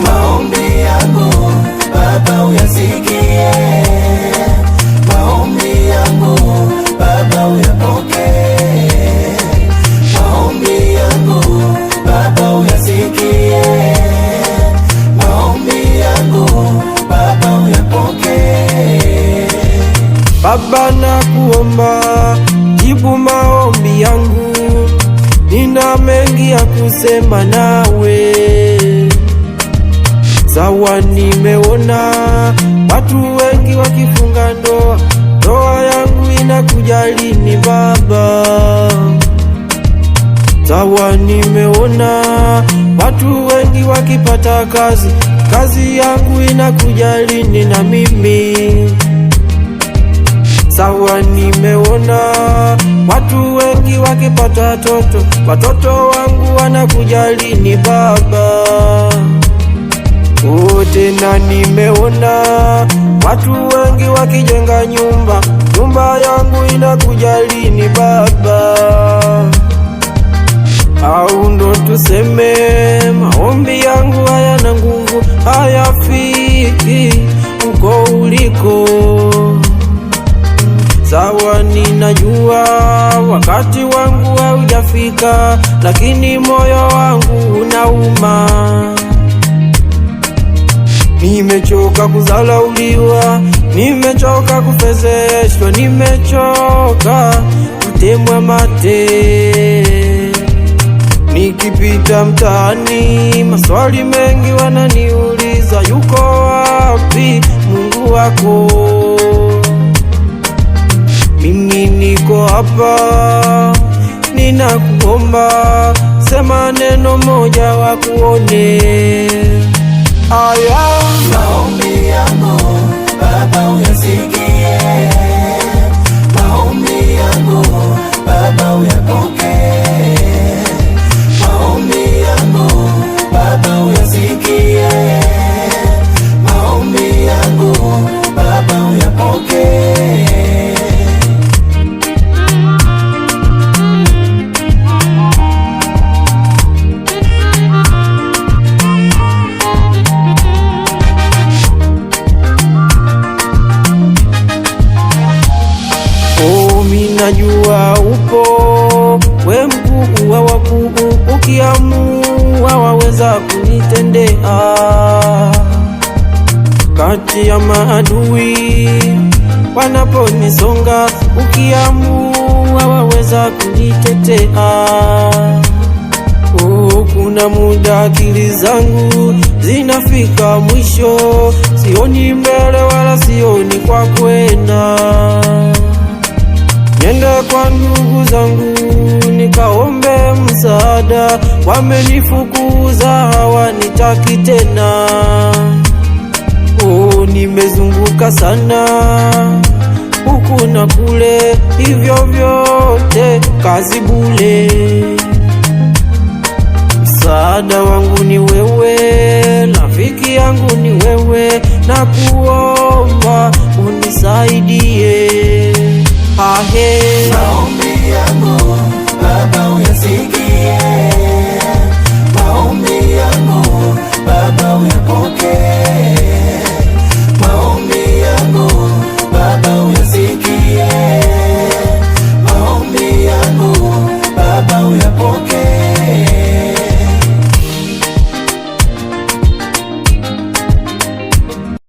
Maombi yangu Baba uyasikie, maombi yangu Baba uyapokee, maombi yangu Baba uyasikie, maombi yangu Baba uyapokee. Baba nakuomba, jibu maombi yangu, nina mengi ya kusema nawe. Sawa, nimeona watu wengi wakifunga ndoa, ndoa yangu inakuja lini Baba? Sawa, nimeona watu wengi wakipata kazi, kazi yangu inakuja lini na mimi? Sawa, nimeona watu wengi wakipata watoto, watoto wangu wanakuja lini Baba? Tena nimeona watu wengi wakijenga nyumba, nyumba yangu inakuja lini Baba? Au ndo tuseme maombi yangu hayana nguvu, hayafiki uko uliko? Sawa, ninajua wakati wangu haujafika, lakini moyo wangu unauma. Nimechoka kudharauliwa, nimechoka kufezeshwa, nimechoka kutemwa mate. Nikipita mtaani, maswali mengi wananiuliza, yuko wapi Mungu wako? Mimi niko hapa, ninakuomba, sema neno moja wakuone. Maombi yangu Baba uyasikie, maombi yangu Baba uyapokee, maombi yangu Baba uyasikie, maombi yangu Baba uyapokee. Minajua upo we mkuu wa wakuu, ukiamua waweza kunitendea. Kati ya maadui wanaponisonga, ukiamua waweza kunitetea. Kuna muda akili zangu zinafika mwisho, sioni mbele wala sioni kwa kwenda. Nenda kwa ndugu zangu nikaombe msaada, wamenifukuza hawanitaki tena. Nimezunguka sana huku na kule, hivyo vyote kazi bure. Msaada wangu ni wewe, rafiki yangu ni wewe, na kuomba unisaidie. Maombi yangu Baba uyasikie, maombi yangu Baba uyapokee, maombi yangu Baba uyasikie, maombi yangu Baba uyapokee.